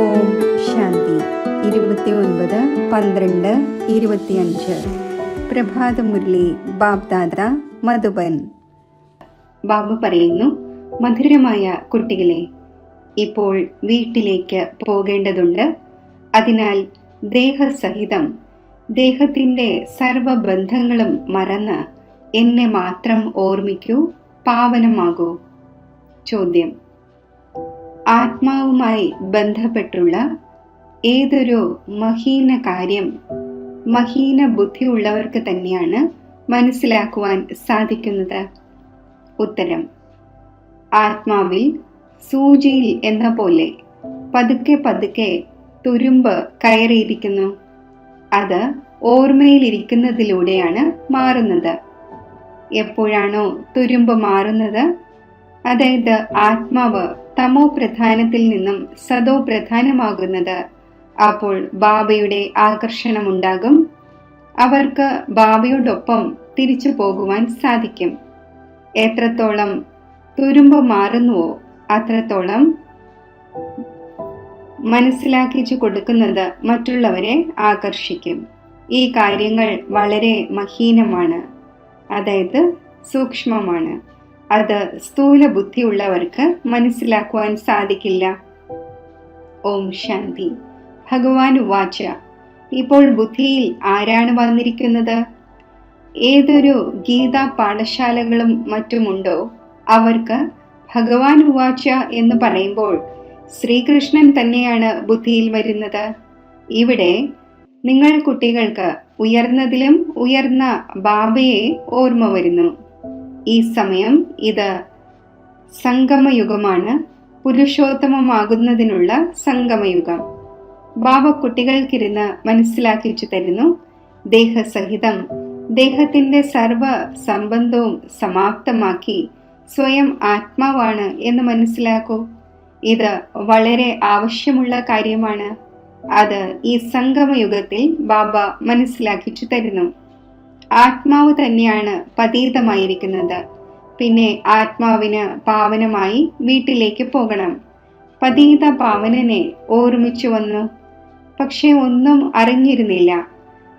ഓം ശാന്തി. 29/12/25 പ്രഭാതമുരളി ബാബ്ദാദ മധുബൻ. ബാബ പറയുന്നു, മധുരമായ കുട്ടികളെ, ഇപ്പോൾ വീട്ടിലേക്ക് പോകേണ്ടതുണ്ട്. അതിനാൽ ദേഹസഹിതം ദേഹത്തിൻ്റെ സർവബന്ധങ്ങളും മറന്ന് എന്നെ മാത്രം ഓർമ്മിക്കൂ, പാവനമാകൂ. ചോദ്യം: ആത്മാവുമായി ബന്ധപ്പെട്ടുള്ള ഏതൊരു മഹീന കാര്യം മഹീന ബുദ്ധിയുള്ളവർക്ക് തന്നെയാണ് മനസ്സിലാക്കുവാൻ സാധിക്കുന്നത്? ഉത്തരം: ആത്മാവിൽ സൂചിയിൽ എന്ന പോലെ പതുക്കെ പതുക്കെ തുരുമ്പ് കയറിയിരിക്കുന്നു. അത് ഓർമ്മയിലിരിക്കുന്നതിലൂടെയാണ് മാറുന്നത്. എപ്പോഴാണോ തുരുമ്പ് മാറുന്നത്, അതായത് ആത്മാവ് തമോ പ്രധാനത്തിൽ നിന്നും സതോ പ്രധാനമാകുന്നത്, അപ്പോൾ ബാബയുടെ ആകർഷണമുണ്ടാകും. അവർക്ക് ബാബയോടൊപ്പം തിരിച്ചു പോകുവാൻ സാധിക്കും. എത്രത്തോളം തുരുമ്പ് മാറുന്നുവോ അത്രത്തോളം മനസ്സിലാക്കിച്ചു കൊടുക്കുന്നത് മറ്റുള്ളവരെ ആകർഷിക്കും. ഈ കാര്യങ്ങൾ വളരെ മഹീനമാണ്, അതായത് സൂക്ഷ്മമാണ്. അത് സ്ഥൂല ബുദ്ധിയുള്ളവർക്ക് മനസ്സിലാക്കുവാൻ സാധിക്കില്ല. ഓം ശാന്തി. ഭഗവാൻ ഉവാച: ഇപ്പോൾ ബുദ്ധിയിൽ ആരാണ് വന്നിരിക്കുന്നത്? ഏതൊരു ഗീതാ പാഠശാലകളും മറ്റുമുണ്ടോ അവർക്ക് ഭഗവാൻ ഉവാച എന്ന് പറയുമ്പോൾ ശ്രീകൃഷ്ണൻ തന്നെയാണ് ബുദ്ധിയിൽ വരുന്നത്. ഇവിടെ നിങ്ങൾ കുട്ടികൾക്ക് ഉയർന്നതിലും ഉയർന്ന ബാബയെ ഓർമ്മ വരുന്നു. ഈ സമയം ഇത് സംഗമയുഗമാണ്, പുരുഷോത്തമമാകുന്നതിനുള്ള സംഗമയുഗം. ബാബ കുട്ടികൾക്കിരുന്ന് മനസ്സിലാക്കിച്ചു തരുന്നു, ദേഹസഹിതം ദേഹത്തിന്റെ സർവ സംബന്ധവും സമാപ്തമാക്കി സ്വയം ആത്മാവാണ് എന്ന് മനസ്സിലാക്കൂ. ഇത് വളരെ ആവശ്യമുള്ള കാര്യമാണ്. അത് ഈ സംഗമയുഗത്തിൽ ബാബ മനസ്സിലാക്കിച്ചു തരുന്നു. ആത്മാവ് തന്നെയാണ് പതീതമായിരിക്കുന്നത്. പിന്നെ ആത്മാവിന് പാവനമായി വീട്ടിലേക്ക് പോകണം. പതീത പാവനനെ ഓർമ്മിച്ചു വന്നു, പക്ഷെ ഒന്നും അറിഞ്ഞിരുന്നില്ല.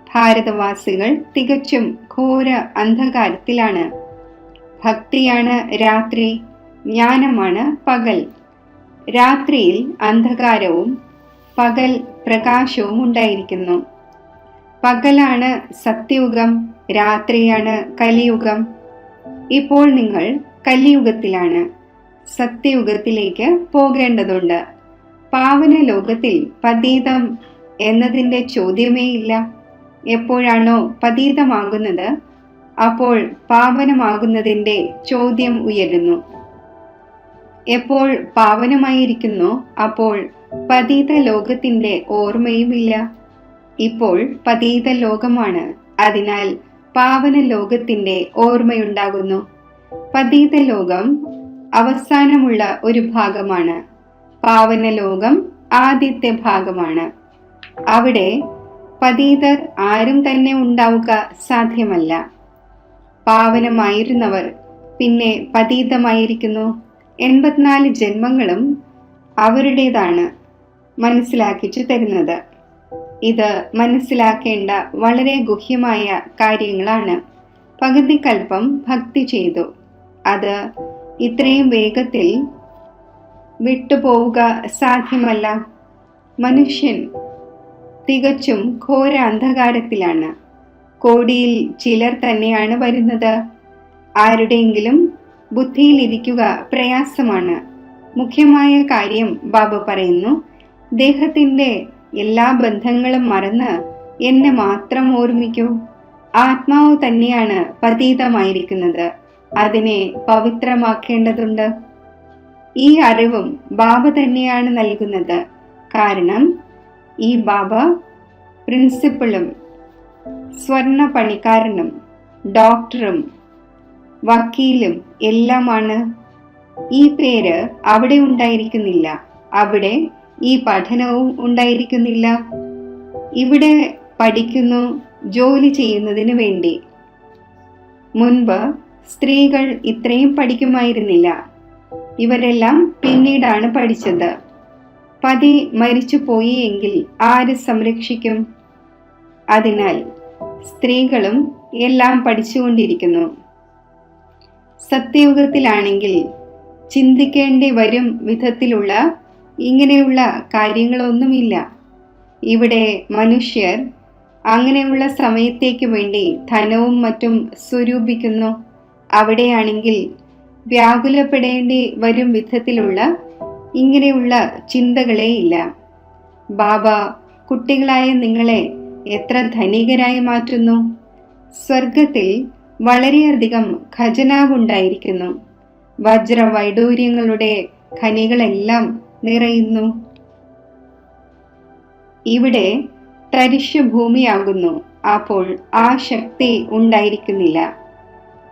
ഭാരതവാസികൾ തികച്ചും ഘോര അന്ധകാരത്തിലാണ്. ഭക്തിയാണ് രാത്രി, ജ്ഞാനമാണ് പകൽ. രാത്രിയിൽ അന്ധകാരവും പകൽ പ്രകാശവും ഉണ്ടായിരിക്കുന്നു. പകലാണ് സത്യയുഗം, രാത്രിയാണ് കലിയുഗം. ഇപ്പോൾ നിങ്ങൾ കലിയുഗത്തിലാണ്. സത്യയുഗത്തിലേക്ക് പോകേണ്ടതുണ്ട്. പാവന ലോകത്തിൽ പതീതം എന്നതിൻ്റെ ചോദ്യമേ ഇല്ല. എപ്പോഴാണോ പതീതമാകുന്നത്, അപ്പോൾ പാവനമാകുന്നതിൻ്റെ ചോദ്യം ഉയരുന്നു. എപ്പോൾ പാവനമായിരിക്കുന്നു, അപ്പോൾ പതീത ലോകത്തിൻ്റെ ഓർമ്മയുമില്ല. ഇപ്പോൾ പതീത ലോകമാണ്, അതിനാൽ പാവന ലോകത്തിൻ്റെ ഓർമ്മയുണ്ടാകുന്നു. പതീത ലോകം അവസാനമുള്ള ഒരു ഭാഗമാണ്. പാവന ലോകം ആദ്യത്തെ ഭാഗമാണ്. അവിടെ പതീതർ ആരും തന്നെ ഉണ്ടാവുക സാധ്യമല്ല. പാവനമായിരുന്നവർ പിന്നെ പതീതമായിരിക്കുന്നു. 84 ജന്മങ്ങളും അവരുടേതാണ് മനസ്സിലാക്കിച്ചു തരുന്നത്. ഇത് മനസ്സിലാക്കേണ്ട വളരെ ഗുഹ്യമായ കാര്യങ്ങളാണ്. പകുതി കൽപ്പം ഭക്തി ചെയ്തു, അത് ഇത്രയും വേഗത്തിൽ വിട്ടുപോവുക സാധ്യമല്ല. മനുഷ്യൻ തികച്ചും ഘോര അന്ധകാരത്തിലാണ്. കോടിയിൽ ചിലർ തന്നെയാണ് വരുന്നത്. ആരുടെയെങ്കിലും ബുദ്ധിയിലിരിക്കുക പ്രയാസമാണ്. മുഖ്യമായ കാര്യം ബാബ പറയുന്നു, ദേഹത്തിൻ്റെ എല്ലാ ബന്ധങ്ങളും മറന്ന് എന്നെ മാത്രം ഓർമ്മിക്കൂ. ആത്മാവ് തന്നെയാണ് പതീതമായിരിക്കുന്നത്. അതിനെ പവിത്രമാക്കേണ്ടതുണ്ട്. ഈ അറിവും ബാബ തന്നെയാണ് നൽകുന്നത്. കാരണം ഈ ബാബ പ്രിൻസിപ്പളും സ്വർണ്ണ പണിക്കാരനും ഡോക്ടറും വക്കീലും എല്ലാമാണ്. ഈ പേര് അവിടെ ഉണ്ടായിരിക്കുന്നില്ല, അവിടെ ഈ പഠനവും ഉണ്ടായിരിക്കുന്നില്ല. ഇവിടെ പഠിക്കുന്നു ജോലി ചെയ്യുന്നതിന് വേണ്ടി. മുൻപ് സ്ത്രീകൾ ഇത്രയും പഠിക്കുമായിരുന്നില്ല. ഇവരെല്ലാം പിന്നീടാണ് പഠിച്ചത്. പതി മരിച്ചു പോയി എങ്കിൽ ആര് സംരക്ഷിക്കും? അതിനാൽ സ്ത്രീകളും എല്ലാം പഠിച്ചുകൊണ്ടിരിക്കുന്നു. സത്യയുഗത്തിലാണെങ്കിൽ ചിന്തിക്കേണ്ടി വരും വിധത്തിലുള്ള ഇങ്ങനെയുള്ള കാര്യങ്ങളൊന്നുമില്ല. ഇവിടെ മനുഷ്യർ അങ്ങനെയുള്ള സമയത്തേക്ക് വേണ്ടി ധനവും മറ്റും സ്വരൂപിക്കുന്നു. അവിടെയാണെങ്കിൽ വ്യാകുലപ്പെടേണ്ടി വരും വിധത്തിലുള്ള ഇങ്ങനെയുള്ള ചിന്തകളേ ഇല്ല. ബാബ കുട്ടികളായ നിങ്ങളെ എത്ര ധനികരായി മാറ്റുന്നു. സ്വർഗത്തിൽ വളരെയധികം ഖജനാവുണ്ടായിരിക്കുന്നു. വജ്രവൈഡൂര്യങ്ങളുടെ ഖനികളെല്ലാം നിറയുന്നു. ഇവിടെ തരിശു ഭൂമിയാകുന്നു. അപ്പോൾ ആ ശക്തി ഉണ്ടായിരിക്കുന്നില്ല.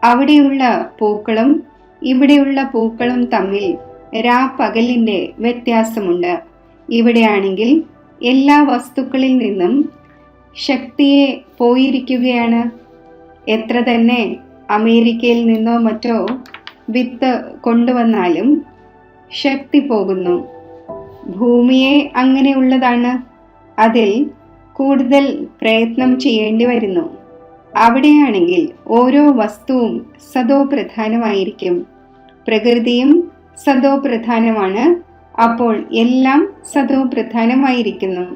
അവിടെയുള്ള പൂക്കളും ഇവിടെയുള്ള പൂക്കളും തമ്മിൽ രാപ്പകലിന്റെ വ്യത്യാസമുണ്ട്. ഇവിടെയാണെങ്കിൽ എല്ലാ വസ്തുക്കളിൽ നിന്നും ശക്തിയെ പോയിരിക്കുകയാണ്. എത്ര തന്നെ അമേരിക്കയിൽ നിന്നോ മറ്റോ വിത്ത് കൊണ്ടുവന്നാലും ശക്തി പോകുന്നു. ഭൂമിയെ അങ്ങനെയുള്ളതാണ്. അതിൽ കൂടുതൽ പ്രയത്നം ചെയ്യേണ്ടി വരുന്നു. അവിടെയാണെങ്കിൽ ഓരോ വസ്തുവും സദോ പ്രധാനമായിരിക്കും. പ്രകൃതിയും സദോ പ്രധാനമാണ്. അപ്പോൾ എല്ലാം സദോ പ്രധാനമായിരിക്കുന്നു.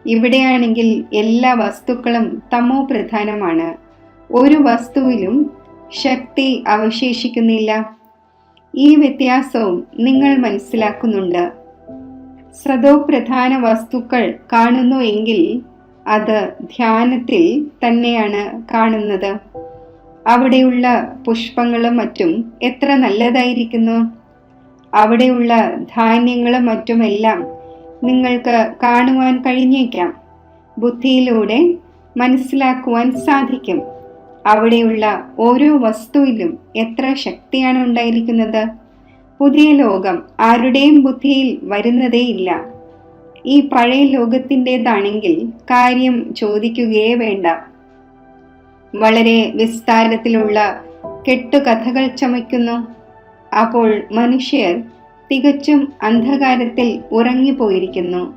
ഇവിടെയാണെങ്കിൽ എല്ലാ വസ്തുക്കളും തമോ പ്രധാനമാണ്. ഒരു വസ്തുവിലും ശക്തി അവശേഷിക്കുന്നില്ല. ഈ വ്യത്യാസവും നിങ്ങൾ മനസ്സിലാക്കുന്നുണ്ട്. സദോ പ്രധാന വസ്തുക്കൾ കാണുന്നു എങ്കിൽ അത് ധ്യാനത്തിൽ തന്നെയാണ് കാണുന്നത്. അവിടെയുള്ള പുഷ്പങ്ങളും മറ്റും എത്ര നല്ലതായിരിക്കുന്നു. അവിടെയുള്ള ധാന്യങ്ങളും മറ്റുമെല്ലാം നിങ്ങൾക്ക് കാണുവാൻ കഴിഞ്ഞേക്കാം. ബുദ്ധിയിലൂടെ മനസ്സിലാക്കുവാൻ സാധിക്കും. അവിടെയുള്ള ഓരോ വസ്തുവിലും എത്ര ശക്തിയാണ് ഉണ്ടായിരിക്കുന്നത്. പുതിയ ലോകം ആരുടെയും ബുദ്ധിയിൽ വരുന്നതേയില്ല. ഈ പഴയ ലോകത്തിൻ്റെതാണെങ്കിൽ കാര്യം ചോദിക്കുകയേ വേണ്ട. വളരെ വിസ്താരത്തിലുള്ള കെട്ടുകഥകൾ ചമയ്ക്കുന്നു. അപ്പോൾ മനുഷ്യർ തികച്ചും അന്ധകാരത്തിൽ ഉറങ്ങിപ്പോയിരിക്കുന്നു.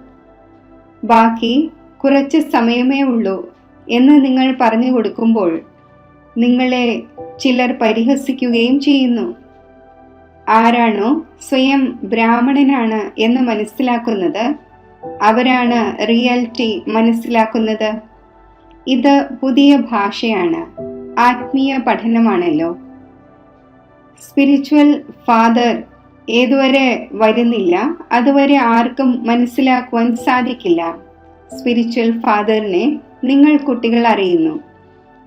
ബാക്കി കുറച്ച് സമയമേ ഉള്ളൂ എന്ന് നിങ്ങൾ പറഞ്ഞു കൊടുക്കുമ്പോൾ നിങ്ങളെ ചിലർ പരിഹസിക്കുകയും ചെയ്യുന്നു. ആരാണോ സ്വയം ബ്രാഹ്മണനാണ് എന്ന് മനസ്സിലാക്കുന്നത് അവരാണ് റിയാലിറ്റി മനസ്സിലാക്കുന്നത്. ഇത് പുതിയ ഭാഷയാണ്, ആത്മീയ പഠനമാണല്ലോ. സ്പിരിച്വൽ ഫാദർ ഏതുവരെ വരുന്നില്ല അതുവരെ ആർക്കും മനസ്സിലാക്കുവാൻ സാധിക്കില്ല. സ്പിരിച്വൽ ഫാദറിനെ നിങ്ങൾ കുട്ടികൾ അറിയുന്നു.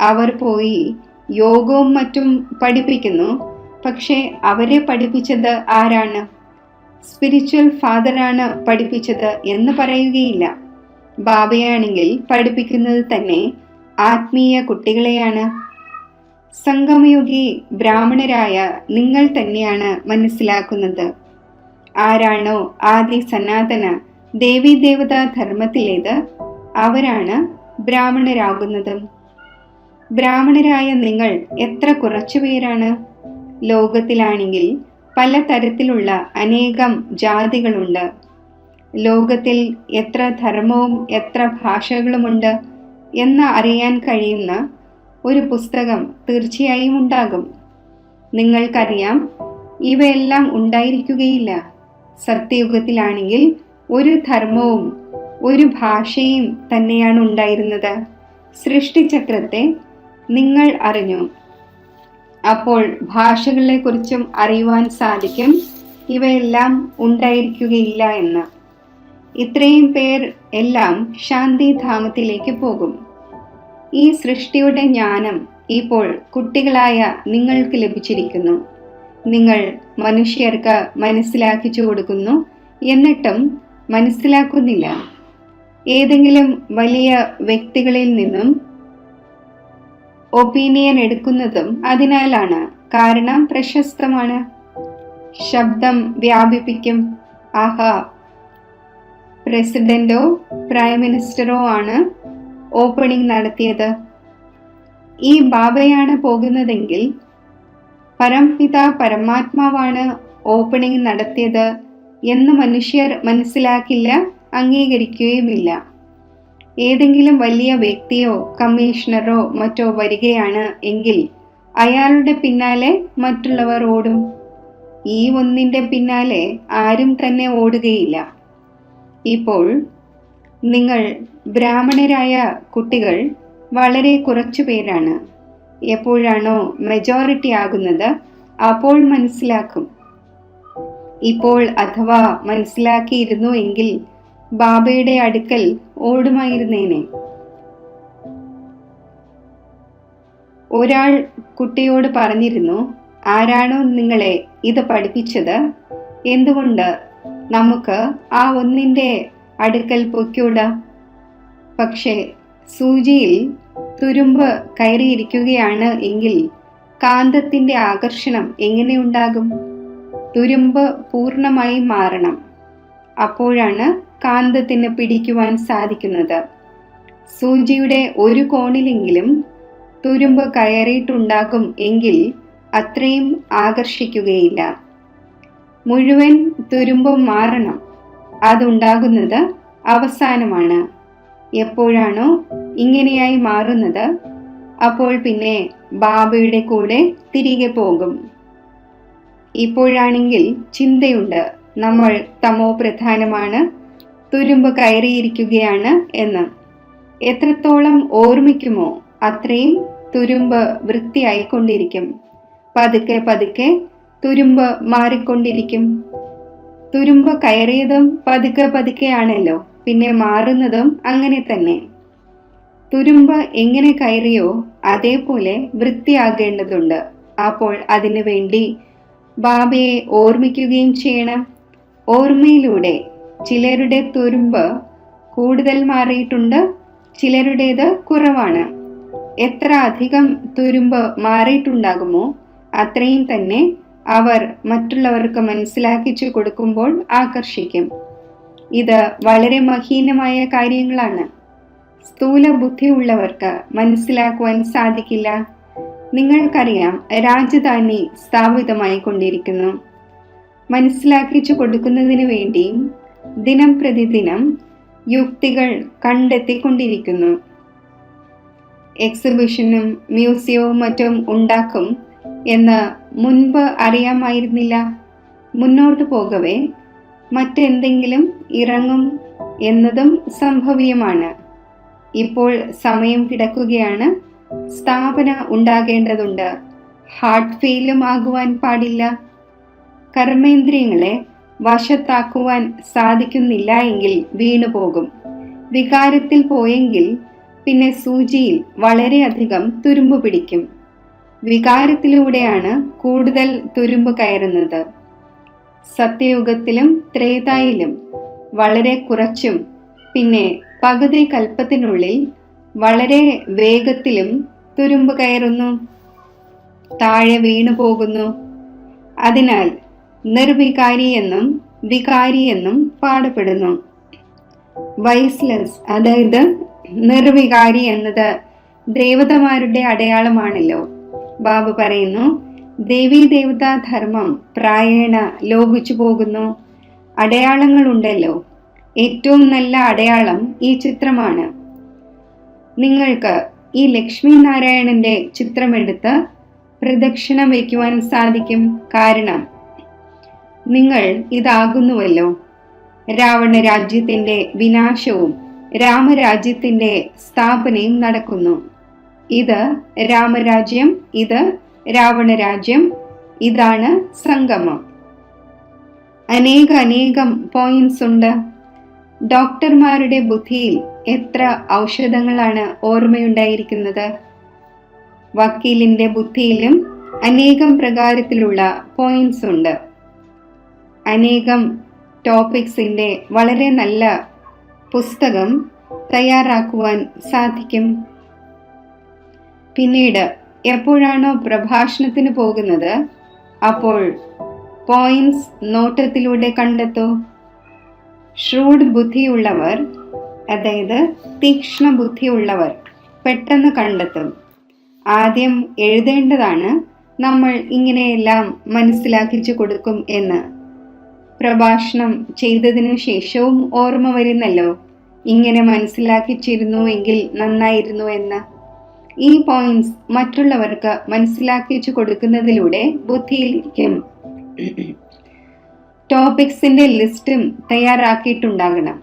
അവർ പോയി യോഗവും മറ്റും പഠിപ്പിക്കുന്നു. പക്ഷേ അവരെ പഠിപ്പിച്ചത് ആരാണ്? സ്പിരിച്വൽ ഫാദറാണ് പഠിപ്പിച്ചത് എന്ന് പറയുകയില്ല. ബാബയാണെങ്കിൽ പഠിപ്പിക്കുന്നത് തന്നെ ആത്മീയ കുട്ടികളെയാണ്. സംഗമയുഗി ബ്രാഹ്മണരായ നിങ്ങൾ തന്നെയാണ് മനസ്സിലാക്കുന്നത്. ആരാണോ ആദി സനാതന ദേവീദേവതാ ധർമ്മത്തിലേത് അവരാണ് ബ്രാഹ്മണരാകുന്നത്. ബ്രാഹ്മണരായ നിങ്ങൾ എത്ര കുറച്ചു പേരാണ്. ലോകത്തിലാണെങ്കിൽ പലതരത്തിലുള്ള അനേകം ജാതികളുണ്ട്. ലോകത്തിൽ എത്ര ധർമ്മവും എത്ര ഭാഷകളുമുണ്ട് എന്ന് അറിയാൻ കഴിയുന്ന ഒരു പുസ്തകം തീർച്ചയായും ഉണ്ടാകും. നിങ്ങൾക്കറിയാം, ഇവയെല്ലാം ഉണ്ടായിരിക്കുകയില്ല. സത്യയുഗത്തിലാണെങ്കിൽ ഒരു ധർമ്മവും ഒരു ഭാഷയും തന്നെയാണ് ഉണ്ടായിരുന്നത്. സൃഷ്ടിചക്രത്തെ നിങ്ങൾ അറിഞ്ഞു. അപ്പോൾ ഭാഷകളെക്കുറിച്ചും അറിയുവാൻ സാധിക്കും ഇവയെല്ലാം ഉണ്ടായിരിക്കുകയില്ല എന്ന്. ഇത്രയും പേർ എല്ലാം ശാന്തിധാമത്തിലേക്ക് പോകും. ഈ സൃഷ്ടിയുടെ ജ്ഞാനം ഇപ്പോൾ കുട്ടികളായ നിങ്ങൾക്ക് ലഭിച്ചിരിക്കുന്നു. നിങ്ങൾ മനുഷ്യർക്ക് മനസ്സിലാക്കിച്ചു കൊടുക്കുന്നു, എന്നിട്ടും മനസ്സിലാക്കുന്നില്ല. ഏതെങ്കിലും വലിയ വ്യക്തികളിൽ നിന്നും ഒപ്പീനിയൻ എടുക്കുന്നതും അതിനാലാണ്. കാരണം പ്രശസ്തമാണ്. ശബ്ദം വ്യാപിപ്പിക്കും. ആഹാ, പ്രസിഡന്റോ പ്രൈം മിനിസ്റ്ററോ ആണ് ഓപ്പണിംഗ് നടത്തിയത്. ഈ ബാബയാണ് പോകുന്നതെങ്കിൽ പരംപിത പരമാത്മാവാണ് ഓപ്പണിംഗ് നടത്തിയത് എന്ന് മനുഷ്യർ മനസ്സിലാക്കില്ല, അംഗീകരിക്കുകയുമില്ല. ഏതെങ്കിലും വലിയ വ്യക്തിയോ കമ്മീഷണറോ മറ്റോ വരികയാണ് എങ്കിൽ അയാളുടെ പിന്നാലെ മറ്റുള്ളവർ ഓടും. ഈ ഒന്നിൻ്റെ പിന്നാലെ ആരും തന്നെ ഓടുകയില്ല. ഇപ്പോൾ നിങ്ങൾ ബ്രാഹ്മണരായ കുട്ടികൾ വളരെ കുറച്ചു പേരാണ്. എപ്പോഴാണോ മെജോറിറ്റി ആകുന്നത് അപ്പോൾ മനസ്സിലാക്കും. ഇപ്പോൾ അഥവാ മനസ്സിലാക്കിയിരുന്നു എങ്കിൽ ബാബയുടെ അടുക്കൽ ഓടുമായിരുന്നേനെ. ഒരാൾ കുട്ടിയോട് പറഞ്ഞിരുന്നു, ആരാണോ നിങ്ങളെ ഇത് പഠിപ്പിച്ചത്, എന്തുകൊണ്ട് നമുക്ക് ആ ഒന്നിൻ്റെ അടുക്കൽ പൊയ്ക്കൂടാ? പക്ഷേ സൂചിയിൽ തുരുമ്പ് കയറിയിരിക്കുകയാണ് എങ്കിൽ കാന്തത്തിൻ്റെ ആകർഷണം എങ്ങനെയുണ്ടാകും? തുരുമ്പ് പൂർണ്ണമായി മാറണം. അപ്പോഴാണ് കാന്തത്തിന് പിടിക്കുവാൻ സാധിക്കുന്നത്. സൂചിയുടെ ഒരു കോണിലെങ്കിലും തുരുമ്പ് കയറിയിട്ടുണ്ടാകും എങ്കിൽ അത്രയും ആകർഷിക്കുകയില്ല. മുഴുവൻ തുരുമ്പും മാറണം. അതുണ്ടാകുന്നത് അവസാനമാണ്. എപ്പോഴാണോ ഇങ്ങനെയായി മാറുന്നത് അപ്പോൾ പിന്നെ ബാബയുടെ കൂടെ തിരികെ പോകും. ഇപ്പോഴാണെങ്കിൽ ചിന്തയുണ്ട്, നമ്മൾ തമോ പ്രധാനമാണ്, തുരുമ്പ് കയറിയിരിക്കുകയാണ് എന്ന്. എത്രത്തോളം ഓർമ്മിക്കുമോ അത്രയും തുരുമ്പ് വൃത്തിയായിക്കൊണ്ടിരിക്കും. പതുക്കെ പതുക്കെ തുരുമ്പ് മാറിക്കൊണ്ടിരിക്കും. തുരുമ്പ് കയറിയതും പതുക്കെ പതുക്കെയാണല്ലോ, പിന്നെ മാറുന്നതും അങ്ങനെ തന്നെ. തുരുമ്പ് എങ്ങനെ കയറിയോ അതേപോലെ വൃത്തിയാകേണ്ടതുണ്ട്. അപ്പോൾ അതിനു വേണ്ടി ബാബയെ ഓർമ്മിക്കുകയും ചെയ്യണം. ഓർമ്മയിലൂടെ ചിലരുടെ തുരുമ്പ് കൂടുതൽ മാറിയിട്ടുണ്ട്, ചിലരുടേത് കുറവാണ്. എത്ര അധികം തുരുമ്പ് മാറിയിട്ടുണ്ടാകുമോ അത്രയും തന്നെ അവർ മറ്റുള്ളവർക്ക് മനസ്സിലാക്കിച്ചു കൊടുക്കുമ്പോൾ ആകർഷിക്കും. ഇത് വളരെ മഹീനമായ കാര്യങ്ങളാണ്. സ്ഥൂല ബുദ്ധിയുള്ളവർക്ക് മനസ്സിലാക്കുവാൻ സാധിക്കില്ല. നിങ്ങൾക്കറിയാം, രാജധാനി സ്ഥാപിതമായി കൊണ്ടിരിക്കുന്നു. മനസ്സിലാക്കിച്ചു കൊടുക്കുന്നതിന് വേണ്ടിയും ദിനം പ്രതിദിനം യുക്തികൾ കണ്ടെത്തിക്കൊണ്ടിരിക്കുന്നു. എക്സിബിഷനും മ്യൂസിയവും മറ്റും ഉണ്ടാക്കും എന്ന് മുൻപ് അറിയാമായിരുന്നില്ല. മുന്നോട്ട് പോകവേ മറ്റെന്തെങ്കിലും ഇറങ്ങും എന്നതും സംഭവ്യമാണ്. ഇപ്പോൾ സമയം കിടക്കുകയാണ്. സ്ഥാപന ഉണ്ടാകേണ്ടതുണ്ട്. ഹാർട്ട് ഫെയിലും ആകുവാൻ പാടില്ല. കർമ്മേന്ദ്രിയങ്ങളെ വശത്താക്കുവാൻ സാധിക്കുന്നില്ല എങ്കിൽ വീണുപോകും. വികാരത്തിൽ പോയെങ്കിൽ പിന്നെ സൂചിയിൽ വളരെയധികം തുരുമ്പ് പിടിക്കും. വികാരത്തിലൂടെയാണ് കൂടുതൽ തുരുമ്പ് കയറുന്നത്. സത്യയുഗത്തിലും ത്രേതായിലും വളരെ കുറച്ചും പിന്നെ പകുതി കൽപ്പത്തിനുള്ളിൽ വളരെ വേഗത്തിലും തുരുമ്പ് കയറുന്നു, താഴെ വീണു പോകുന്നു. അതിനാൽ നിർവികാരി എന്നും വികാരി എന്നും പാടപ്പെടുന്നു. വൈസ്ലെസ്, അതായത് നിർവികാരി എന്നത് ദേവതമാരുടെ അടയാളമാണല്ലോ. ബാബു പറയുന്നു, ദേവീ ദേവതാ ധർമ്മം പ്രായേണ ലോപിച്ചു പോകുന്നു. അടയാളങ്ങളുണ്ടല്ലോ. ഏറ്റവും നല്ല അടയാളം ഈ ചിത്രമാണ്. നിങ്ങൾക്ക് ഈ ലക്ഷ്മി നാരായണന്റെ ചിത്രമെടുത്ത് പ്രദക്ഷിണം വയ്ക്കുവാൻ സാധിക്കും. കാരണം നിങ്ങൾ ഇതാകുന്നുവല്ലോ. രാവണ രാജ്യത്തിന്റെ വിനാശവും രാമരാജ്യത്തിന്റെ സ്ഥാപനയും നടക്കുന്നു. ഇത് രാമരാജ്യം, ഇത് രാവണരാജ്യം, ഇതാണ് സംഗമം. അനേകം പോയിന്റ്സ് ഉണ്ട്. ഡോക്ടർമാരുടെ ബുദ്ധിയിൽ എത്ര ഔഷധങ്ങളാണ് ഓർമ്മയുണ്ടായിരിക്കുന്നത്. വക്കീലിന്റെ ബുദ്ധിയിലും അനേകം പ്രകാരത്തിലുള്ള പോയിന്റ്സ് ഉണ്ട്. അനേകം ടോപ്പിക്സിന്റെ വളരെ നല്ല പുസ്തകം തയ്യാറാക്കുവാൻ സാധിക്കും. പിന്നീട് എപ്പോഴാണോ പ്രഭാഷണത്തിന് പോകുന്നത് അപ്പോൾ പോയിന്റ്സ് നോട്ടത്തിലൂടെ കണ്ടെത്തൂ. ഷ്രൂഡ് ബുദ്ധിയുള്ളവർ, അതായത് തീക്ഷ്ണ ബുദ്ധിയുള്ളവർ പെട്ടെന്ന് കണ്ടെത്തും. ആദ്യം എഴുതേണ്ടതാണ്, നമ്മൾ ഇങ്ങനെയെല്ലാം മനസ്സിലാക്കിച്ചു കൊടുക്കും എന്ന് പ്രഭാഷണം ചെയ്തതിനു ശേഷവും ഓർമ്മ വരുന്നല്ലോ, ഇങ്ങനെ മനസ്സിലാക്കിച്ചിരുന്നുവെങ്കിൽ നന്നായിരുന്നു എന്ന്. ഈ പോയിന്റ്സ് മറ്റുള്ളവർക്ക് മനസ്സിലാക്കിച്ചു കൊടുക്കുന്നതിലൂടെ ബുദ്ധിയിലിരിക്കും. ടോപ്പിക്സിന്റെ ലിസ്റ്റും തയ്യാറാക്കിയിട്ടുണ്ടാകണം.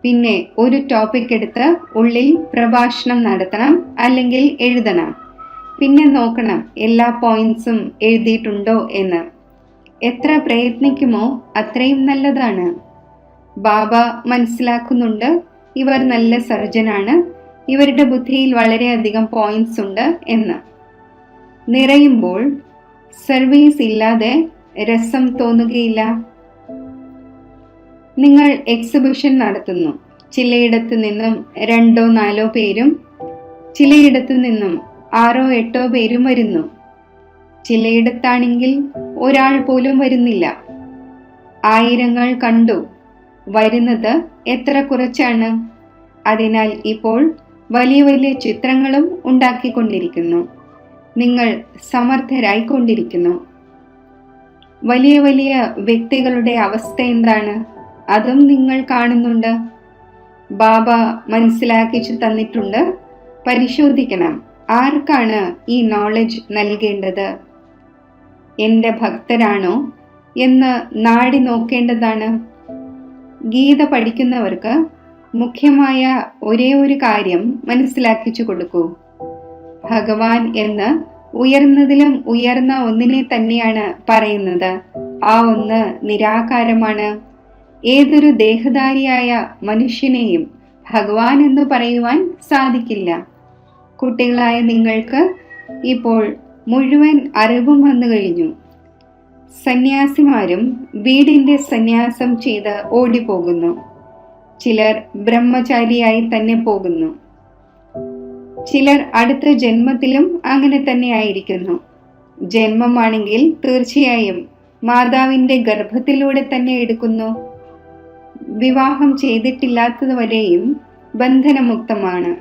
പിന്നെ ഒരു ടോപ്പിക് എടുത്ത് ഉള്ളിൽ പ്രഭാഷണം നടത്തണം, അല്ലെങ്കിൽ എഴുതണം. പിന്നെ നോക്കണം എല്ലാ പോയിന്റ്സും എഴുതിയിട്ടുണ്ടോ എന്ന്. എത്ര പ്രയത്നിക്കുമോ അത്രയും നല്ലതാണ്. ബാബ മനസ്സിലാക്കുന്നുണ്ട്, ഇവർ നല്ല സർജനാണ്, ഇവരുടെ ബുദ്ധിയിൽ വളരെയധികം പോയിന്റ്സ് ഉണ്ട് എന്ന്. നിറയുമ്പോൾ സർവീസ് ഇല്ലാതെ രസം തോന്നുകയില്ല. നിങ്ങൾ എക്സിബിഷൻ നടത്തുന്നു. ചിലയിടത്തു നിന്നും 2-4 പേരും ചിലയിടത്തു നിന്നും 6-8 പേരും വരുന്നു. ചിലയിടത്താണെങ്കിൽ ഒരാൾ പോലും വരുന്നില്ല. ആയിരങ്ങൾ കണ്ടു, വരുന്നത് എത്ര കുറച്ചാണ്. അതിനാൽ ഇപ്പോൾ വലിയ വലിയ ചിത്രങ്ങളും ഉണ്ടാക്കിക്കൊണ്ടിരിക്കുന്നു. നിങ്ങൾ സമർത്ഥരായിക്കൊണ്ടിരിക്കുന്നു. വലിയ വലിയ വ്യക്തികളുടെ അവസ്ഥ എന്താണ്, അതും നിങ്ങൾ കാണുന്നുണ്ട്. ബാബ മനസ്സിലാക്കിച്ചു തന്നിട്ടുണ്ട്. പരിശോധിക്കണം, ആർക്കാണ് ഈ നോളജ് നൽകേണ്ടത്. എൻ്റെ ഭക്തരാണോ എന്ന് നാടി നോക്കേണ്ടതാണ്. ഗീത പഠിക്കുന്നവർക്ക് മുഖ്യമായ ഒരേ ഒരു കാര്യം മനസ്സിലാക്കിച്ചു കൊടുക്കൂ. ഭഗവാൻ എന്ന് ഉയർന്നതിലും ഉയർന്ന ഒന്നിനെ തന്നെയാണ് പറയുന്നത്. ആ ഒന്ന് നിരാകാരമാണ്. ഏതൊരു ദേഹധാരിയായ മനുഷ്യനെയും ഭഗവാൻ എന്ന് പറയുവാൻ സാധിക്കില്ല. കുട്ടികളായ നിങ്ങൾക്ക് ഇപ്പോൾ മുഴുവൻ അറിവും വന്നു കഴിഞ്ഞു. സന്യാസിമാരും വീടിന്റെ സന്യാസം ചെയ്ത് ഓടിപ്പോകുന്നു. ചിലർ ബ്രഹ്മചാരിയായി തന്നെ പോകുന്നു. ചിലർ അടുത്ത ജന്മത്തിലും അങ്ങനെ തന്നെ ആയിരിക്കുന്നു. ജന്മമാണെങ്കിൽ തീർച്ചയായും മാതാവിന്റെ ഗർഭത്തിലൂടെ തന്നെ എടുക്കുന്നു. വിവാഹം ചെയ്തിട്ടില്ലാത്തതുവരെയും ബന്ധനമുക്തമാണ്.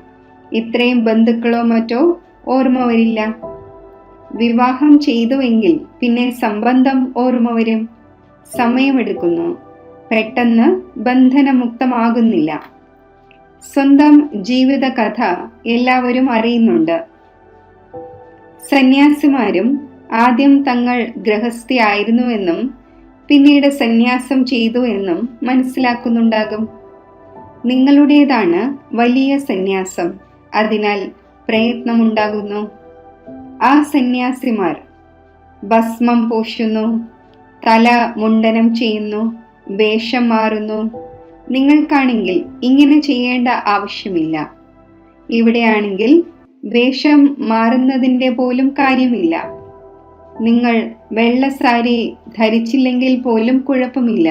ഇത്രയും ബന്ധുക്കളോ മറ്റോ ഓർമ്മ വരില്ല. വിവാഹം ചെയ്തുവെങ്കിൽ പിന്നെ സംബന്ധം ഓർമ്മ വരും. സമയമെടുക്കുന്നു. പെട്ടെന്ന് ബന്ധനമുക്തമാകുന്നില്ല. സ്വന്തം ജീവിത കഥ എല്ലാവരും അറിയുന്നുണ്ട്. സന്യാസിമാരും ആദ്യം തങ്ങൾ ഗൃഹസ്ഥയായിരുന്നുവെന്നും പിന്നീട് സന്യാസം ചെയ്തു എന്നും മനസ്സിലാക്കുന്നുണ്ടാകും. നിങ്ങളുടേതാണ് വലിയ സന്യാസം. അതിനാൽ പ്രയത്നമുണ്ടാകുന്നു. ആ സന്യാസിമാർ ഭസ്മം പൂശുന്നു, തല മുണ്ടനം ചെയ്യുന്നു, വേഷം മാറുന്നു. നിങ്ങൾക്കാണെങ്കിൽ ഇങ്ങനെ ചെയ്യേണ്ട ആവശ്യമില്ല. ഇവിടെയാണെങ്കിൽ വേഷം മാറുന്നതിൻ്റെ പോലും കാര്യമില്ല. നിങ്ങൾ വെള്ള സാരി ധരിച്ചില്ലെങ്കിൽ പോലും കുഴപ്പമില്ല.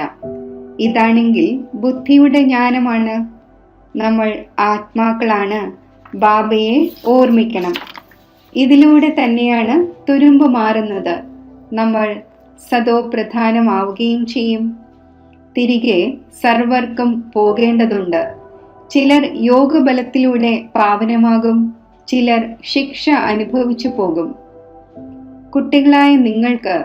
ഇതാണെങ്കിൽ ബുദ്ധിയുടെ ജ്ഞാനമാണ്. നമ്മൾ ആത്മാക്കളാണ്. ബാബയെ ഓർമ്മിക്കണം. ഇതിലൂടെ തന്നെയാണ് തുരുമ്പ് മാറുന്നത്. നമ്മൾ സദോ പ്രധാനമാവുകയും ചെയ്യും. തിരികെ സർവർക്കും പോകേണ്ടതുണ്ട്. ചിലർ യോഗബലത്തിലൂടെ പാവനമാകും, ചിലർ ശിക്ഷ അനുഭവിച്ചു പോകും. കുട്ടികളായ നിങ്ങൾക്ക്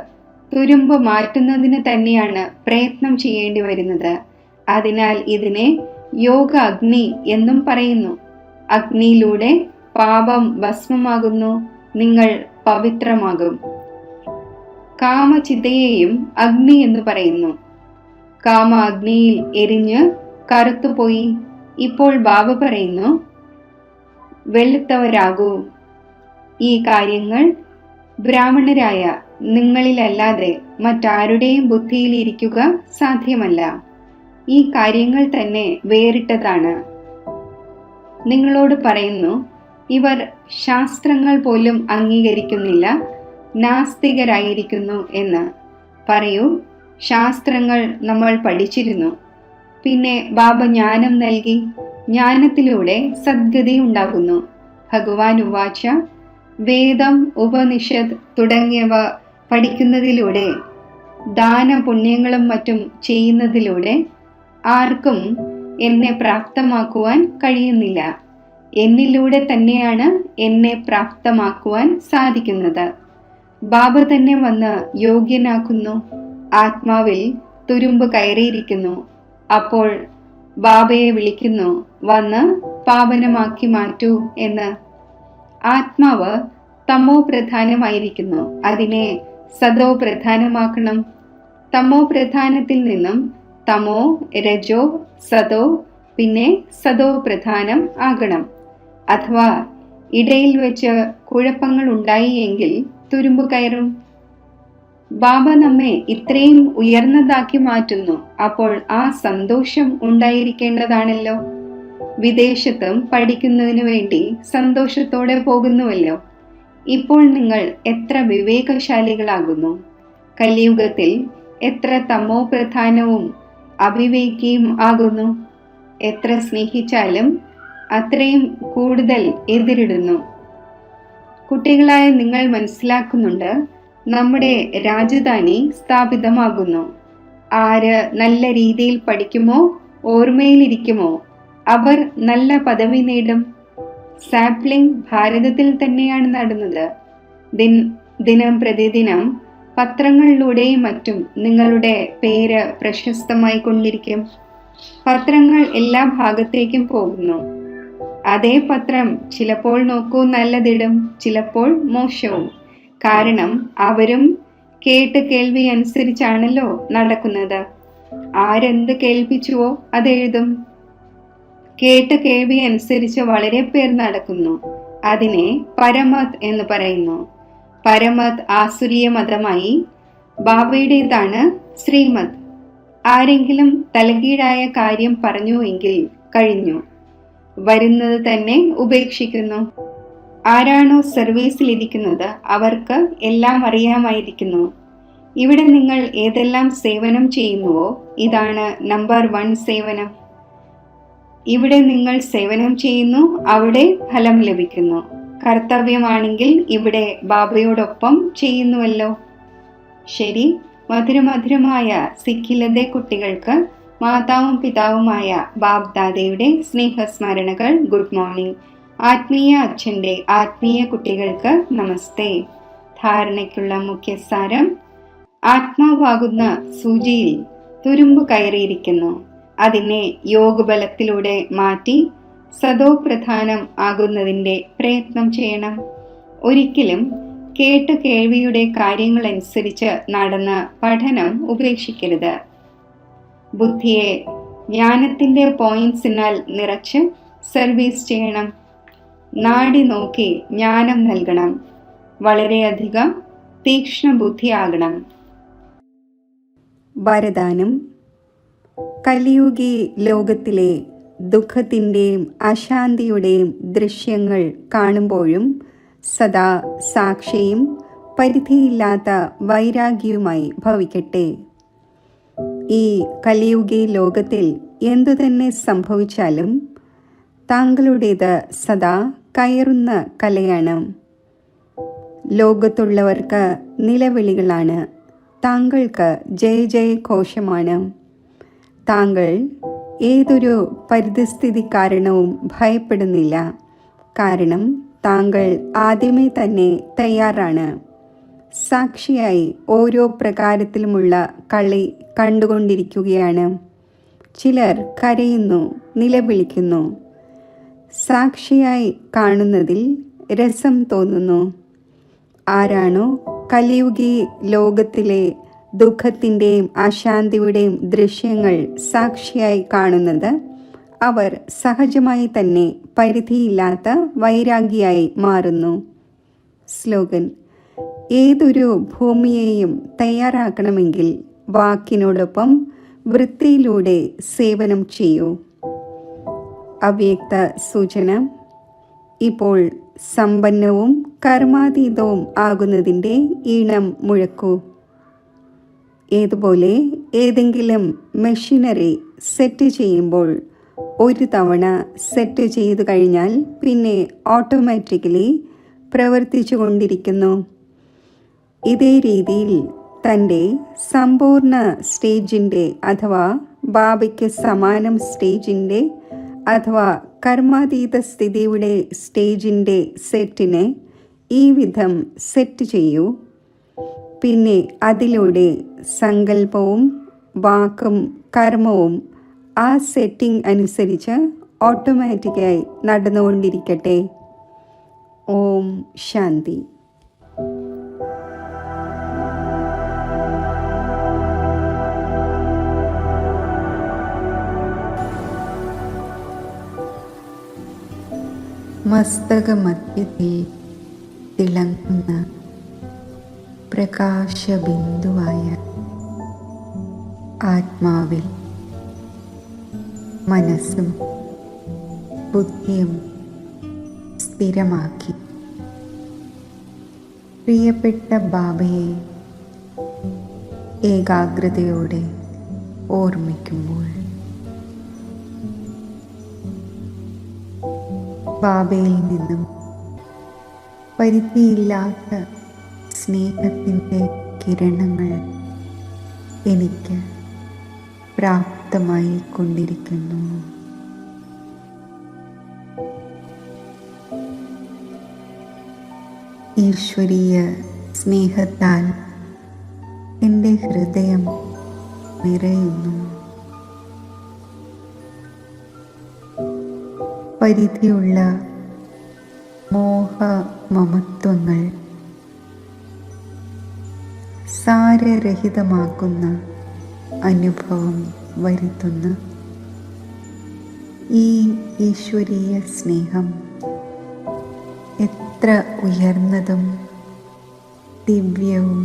തുരുമ്പ് മാറ്റുന്നതിന് തന്നെയാണ് പ്രയത്നം ചെയ്യേണ്ടി വരുന്നത്. അതിനാൽ ഇതിനെ യോഗ അഗ്നി എന്നും പറയുന്നു. അഗ്നിയിലൂടെ പാപം ഭസ്മമാകുന്നു, നിങ്ങൾ പവിത്രമാകും. കാമചിതയെയും അഗ്നി എന്ന് പറയുന്നു. കാമ അഗ്നിയിൽ എരിഞ്ഞ് കറുത്തുപോയി. ഇപ്പോൾ ബാബ പറയുന്നു, വെളുത്തവരാകൂ. ഈ കാര്യങ്ങൾ ബ്രാഹ്മണരായ നിങ്ങളിലല്ലാതെ മറ്റാരുടെയും ബുദ്ധിയിൽ ഇരിക്കുക സാധ്യമല്ല. ഈ കാര്യങ്ങൾ തന്നെ വേറിട്ടതാണ്. നിങ്ങളോട് പറയുന്നു, ഇവർ ശാസ്ത്രങ്ങൾ പോലും അംഗീകരിക്കുന്നില്ല, നാസ്തികരായിരിക്കുന്നു എന്ന്. പറയൂ, ശാസ്ത്രങ്ങൾ നമ്മൾ പഠിച്ചിരുന്നു. പിന്നെ ബാബ ജ്ഞാനം നൽകി. ജ്ഞാനത്തിലൂടെ സദ്ഗതി ഉണ്ടാകുന്നു. ഭഗവാൻ ഉവാച, വേദം, ഉപനിഷത്ത് തുടങ്ങിയവ പഠിക്കുന്നതിലൂടെ, ദാനപുണ്യങ്ങളും മറ്റും ചെയ്യുന്നതിലൂടെ ആർക്കും എന്നെ പ്രാപ്തമാക്കുവാൻ കഴിയുന്നില്ല. എന്നിലൂടെ തന്നെയാണ് എന്നെ പ്രാപ്തമാക്കുവാൻ സാധിക്കുന്നത്. ബാബ തന്നെ വന്ന് യോഗ്യനാക്കുന്നു. ആത്മാവിൽ തുരുമ്പ് കയറിയിരിക്കുന്നു. അപ്പോൾ ബാബയെ വിളിക്കുന്നു, വന്ന് പാവനമാക്കി മാറ്റൂ എന്ന്. ആത്മാവ് തമോ പ്രധാനമായിരിക്കുന്നു. അതിനെ സദോ പ്രധാനമാക്കണം. തമോ പ്രധാനത്തിൽ നിന്നും തമോ, രജോ, സദോ, പിന്നെ സദോ പ്രധാനം ആകണം. അഥവാ ഇടയിൽ വെച്ച് കുഴപ്പങ്ങൾ ഉണ്ടായി എങ്കിൽ തുരുമ്പ് കയറും. ബാബ നമ്മെ ഇത്രയും ഉയർന്നതാക്കി മാറ്റുന്നു. അപ്പോൾ ആ സന്തോഷം ഉണ്ടായിരിക്കേണ്ടതാണല്ലോ. വിദേശത്തും പഠിക്കുന്നതിനു വേണ്ടി സന്തോഷത്തോടെ പോകുന്നുവല്ലോ. ഇപ്പോൾ നിങ്ങൾ എത്ര വിവേകശാലികളാകുന്നു. കലിയുഗത്തിൽ എത്ര തമോ പ്രധാനവും അവിവേകിയും ആകുന്നു. എത്ര സ്നേഹിച്ചാലും അത്രയും കൂടുതൽ എതിരിടുന്നു. കുട്ടികളായ നിങ്ങൾ മനസ്സിലാക്കുന്നുണ്ട്, നമ്മുടെ രാജധാനി സ്ഥാപിതമാകുന്നു. ആര് നല്ല രീതിയിൽ പഠിക്കുമോ, ഓർമ്മയിലിരിക്കുമോ, അവർ നല്ല പദവി നേടും. സാപ്ലിംഗ് ഭാരതത്തിൽ തന്നെയാണ് നടുന്നത്. ദിനം പ്രതിദിനം പത്രങ്ങളിലൂടെയും മറ്റും നിങ്ങളുടെ പേര് പ്രശസ്തമായി കൊണ്ടിരിക്കും. പത്രങ്ങൾ എല്ലാ ഭാഗത്തേക്കും പോകുന്നു. അതേ പത്രം ചിലപ്പോൾ നോക്കൂ നല്ലതിടും, ചിലപ്പോൾ മോശവും. കാരണം അവരും കേട്ട് കേൾവി അനുസരിച്ചാണല്ലോ നടക്കുന്നത്. ആരെന്ത് കേൾപ്പിച്ചുവോ അതെഴുതും. കേട്ട് കേൾവി അനുസരിച്ച് വളരെ പേർ നടക്കുന്നു. അതിനെ പരമത് എന്ന് പറയുന്നു. പരമത് ആസുരീയ മതമായി. ബാബയുടേതാണ് ശ്രീമത്. ആരെങ്കിലും തലകീഴായ കാര്യം പറഞ്ഞുവെങ്കിൽ കഴിഞ്ഞു. വരുന്നത് തന്നെ ഉപേക്ഷിക്കുന്നു. ആരാണോ സർവീസിലിരിക്കുന്നത് അവർക്ക് എല്ലാം അറിയാമായിരിക്കുന്നു. ഇവിടെ നിങ്ങൾ ഏതെല്ലാം സേവനം ചെയ്യുന്നുവോ ഇതാണ് നമ്പർ 1 സേവനം. ഇവിടെ നിങ്ങൾ സേവനം ചെയ്യുന്നു, അവിടെ ഫലം ലഭിക്കുന്നു. കർത്തവ്യമാണെങ്കിൽ ഇവിടെ ബാബയോടൊപ്പം ചെയ്യുന്നുവല്ലോ. ശരി, മധുരമധുരമായ സിഖിലതെ കുട്ടികൾക്ക് മാതാവും പിതാവുമായ ബാബ് ദാദയുടെ സ്നേഹസ്മരണകൾ. Good morning. ആത്മീയ അച്ഛൻ്റെ ആത്മീയ കുട്ടികൾക്ക് നമസ്തേ. ധാരണയ്ക്കുള്ള മുഖ്യസാരം: ആത്മാവാകുന്ന സൂചിയിൽ തുരുമ്പ് കയറിയിരിക്കുന്നു. അതിനെ യോഗബലത്തിലൂടെ മാറ്റി സദോ പ്രധാനം ആകുന്നതിൻ്റെ പ്രയത്നം ചെയ്യണം. ഒരിക്കലും കേട്ട് കേൾവിയുടെ കാര്യങ്ങളനുസരിച്ച് നടന്ന പഠനം ഉപേക്ഷിക്കരുത്. ബുദ്ധിയെ ജ്ഞാനത്തിൻ്റെ പോയിന്റ്സിനാൽ നിറച്ച് സർവീസ് ചെയ്യണം. നാടി നോക്കി ജ്ഞാനം നൽകണം. വളരെയധികം തീക്ഷ്ണ ബുദ്ധിയാകണം. വരദാനം: കലിയുഗി ലോകത്തിലെ ദുഃഖത്തിൻ്റെയും അശാന്തിയുടെയും ദൃശ്യങ്ങൾ കാണുമ്പോഴും സദാ സാക്ഷിയും പരിധിയില്ലാത്ത വൈരാഗ്യവുമായി ഭവിക്കട്ടെ. ഈ കലിയുഗി ലോകത്തിൽ എന്തുതന്നെ സംഭവിച്ചാലും താങ്കളുടേത് സദാ കയറുന്ന കലയാണ്. ലോകത്തുള്ളവർക്ക് നിലവിളികളാണ്, താങ്കൾക്ക് ജയ ജയ ഘോഷമാണ്. താങ്കൾ ഏതൊരു പരിതസ്ഥിതി കാരണവും ഭയപ്പെടുന്നില്ല. കാരണം താങ്കൾ ആദ്യമേ തന്നെ തയ്യാറാണ്. സാക്ഷിയായി ഓരോ പ്രകാരത്തിലുമുള്ള കളി കണ്ടുകൊണ്ടിരിക്കുകയാണ്. ചിലർ കരയുന്നു, നിലവിളിക്കുന്നു. സാക്ഷിയായി കാണുന്നതിൽ രസം തോന്നുന്നു. ആരാണോ കലിയുഗി ലോകത്തിലെ ദുഃഖത്തിൻ്റെയും അശാന്തിയുടെയും ദൃശ്യങ്ങൾ സാക്ഷിയായി കാണുന്നത്, അവർ സഹജമായി തന്നെ പരിധിയില്ലാത്ത വൈരാഗിയായി മാറുന്നു. സ്ലോഗൻ: ഏതൊരു ഭൂമിയെയും തയ്യാറാക്കണമെങ്കിൽ വാക്കിനോടൊപ്പം വൃത്തിയിലൂടെ സേവനം ചെയ്യൂ. അവ്യക്ത സൂചന: ഇപ്പോൾ സമ്പന്നവും കർമാതീതവും ആകുന്നതിൻ്റെ ഈണം മുഴക്കൂ. ഏതുപോലെ ഏതെങ്കിലും മെഷീനറി സെറ്റ് ചെയ്യുമ്പോൾ ഒരു തവണ സെറ്റ് ചെയ്തു കഴിഞ്ഞാൽ പിന്നെ ഓട്ടോമാറ്റിക്കലി പ്രവർത്തിച്ചു കൊണ്ടിരിക്കുന്നു. ഇതേ രീതിയിൽ തൻ്റെ സമ്പൂർണ്ണ സ്റ്റേജിൻ്റെ അഥവാ ബാബയ്ക്ക് സമാനം സ്റ്റേജിൻ്റെ അഥവാ കർമാതീത സ്ഥിതിയുടെ സ്റ്റേജിൻ്റെ സെറ്റിനെ ഈ വിധം സെറ്റ് ചെയ്യൂ. പിന്നെ അതിലൂടെ സങ്കല്പവും വാക്കും കർമ്മവും ആ സെറ്റിംഗ് അനുസരിച്ച് ഓട്ടോമാറ്റിക്കായി നടന്നുകൊണ്ടിരിക്കട്ടെ. ഓം ശാന്തി. മസ്തകമധ്യത്തിൽ തിളങ്ങുന്ന പ്രകാശബിന്ദുവായ ആത്മാവിൽ മനസ്സും ബുദ്ധിയും സ്ഥിരമാക്കി പ്രിയപ്പെട്ട ബാബയെ ഏകാഗ്രതയോടെ ഓർമ്മിക്കുമ്പോൾ ബാബയിൽ നിന്നും പരിധിയില്ലാത്ത സ്നേഹത്തിൻ്റെ കിരണങ്ങൾ എനിക്ക് പ്രാപ്തമായി കൊണ്ടിരിക്കുന്നു. ഈശ്വരീയ സ്നേഹത്താൽ എൻ്റെ ഹൃദയം നിറയുന്നു. പരിധിയുള്ള മോഹമമത്വങ്ങൾ സാരരഹിതമാക്കുന്ന അനുഭവം വരുത്തുന്ന ഈ ഈശ്വരീയ സ്നേഹം എത്ര ഉയർന്നതും ദിവ്യവും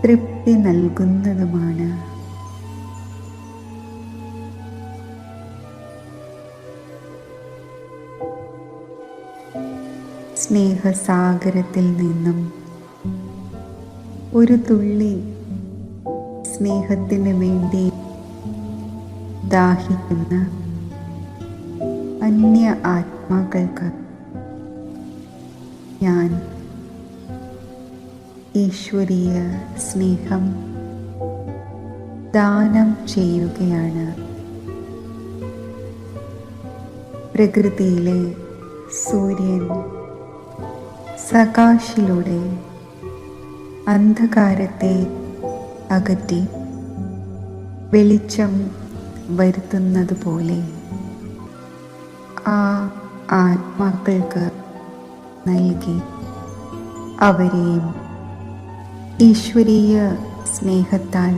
തൃപ്തി നൽകുന്നതുമാണ്. സ്നേഹസാഗരത്തിൽ നിന്നും ഒരു തുള്ളി സ്നേഹത്തിന് വേണ്ടി ദാഹിക്കുന്ന അന്യ ആത്മാക്കൾക്ക് ഞാൻ ഈശ്വരീയ സ്നേഹം ദാനം ചെയ്യുകയാണ്. പ്രകൃതിയിലെ സൂര്യൻ സകാശിലൂടെ അന്ധകാരത്തെ അകറ്റി വെളിച്ചം വരുത്തുന്നത് പോലെ ആ ആത്മാക്കൾക്ക് നൽകി അവരെയും ഈശ്വരീയ സ്നേഹത്താൽ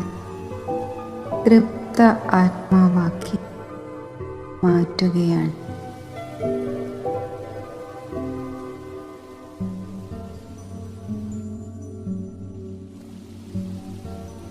തൃപ്ത ആത്മാവാക്കി മാറ്റുകയാണ്.